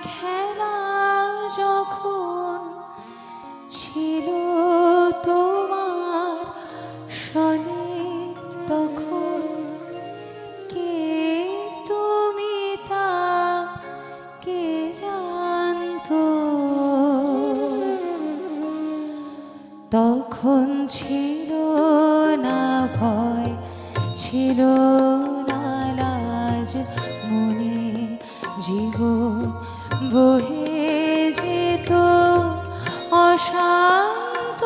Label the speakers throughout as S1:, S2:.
S1: খেলা যখন ছিল তোমার সনে তখন কে তুমি তা কে জানতো তখন ছিল না ভয় ছিল না লাজ মনে জীবন বহে যেত অশান্ত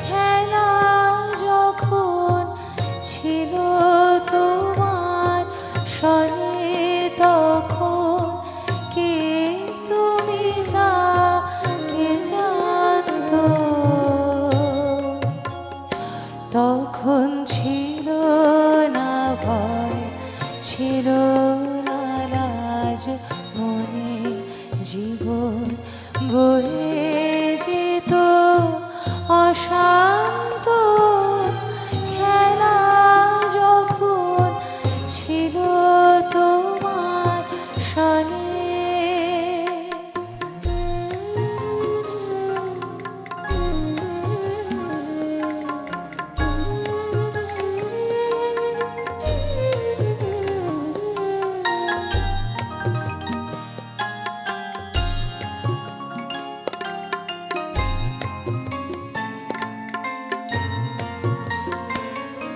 S1: খেলা যখন ছিল তোমার সনে তখন কে তুমি তা কে জানতো তখন ছিল না ভয় ছিল না লাজ মনে জীবন বয়ে যেত অশান্ত খেলা যখন ছিল তোমার সনে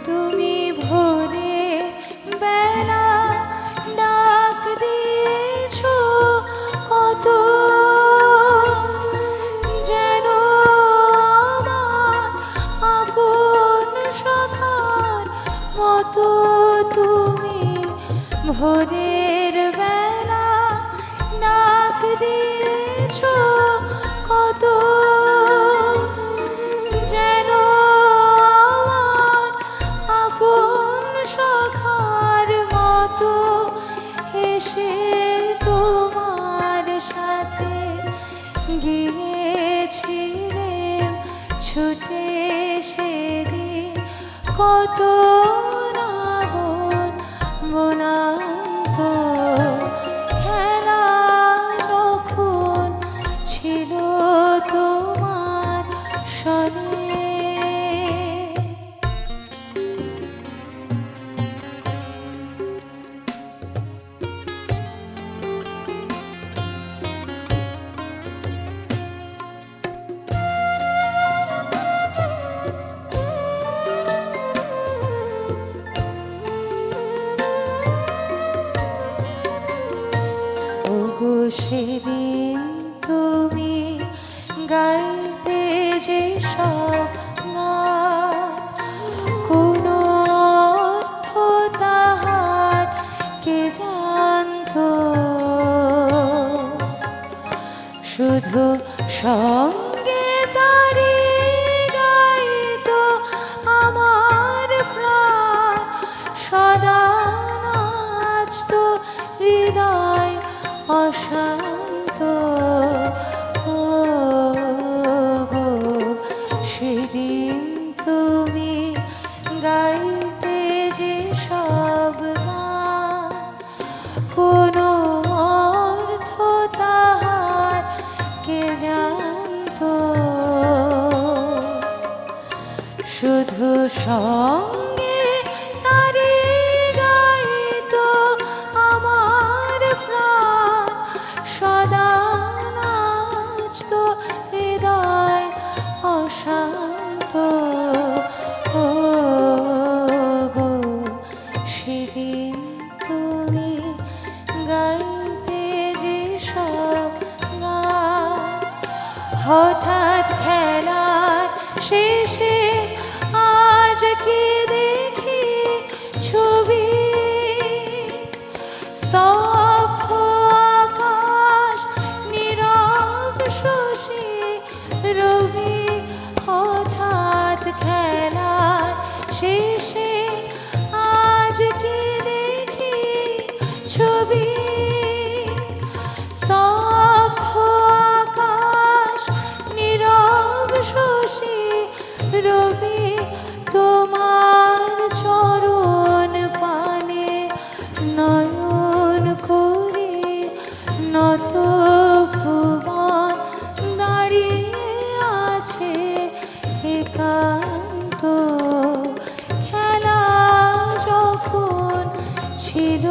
S1: তুমি ভোরের বেলা ডাক দিয়েছো কত যেন আমার আপন সখার মতো তুমি ভোরের বেলা ডাক দিয়েছো কত যেন আপন সখার মতো এসে তোমার সাথে গিয়েছিলেন ছুটে সেদিন কত না বনান্ত খেলা যখন ছিল তোমার সনে ওগো সেদিন তুমি গাইতে যে সব গান কোনো অর্থ তাহার কে জানতো শুধু সঙ্গে তারি গাইতো আমার প্রাণ সদা নাচতো হৃদয় অশান্ত গো সেদিন তুমি গাইতে যে সব গান কোনো অর্থ তাহার কে জানতো শুধু সঙ্গে তারি গাইতো আমার প্রাণ সদা নাচতো হৃদয় অশান্ত গো সেদিন তুমি গাইতে যে সব গান হঠাৎ খেলার শেষে আজ কি দেখি ছবি স্তব্ধ আকাশ নীরব শশী রবি হঠাৎ খেলার শেষে আজ কি দেখি ছবি স্তব্ধ আকাশ নীরব শশী ছিল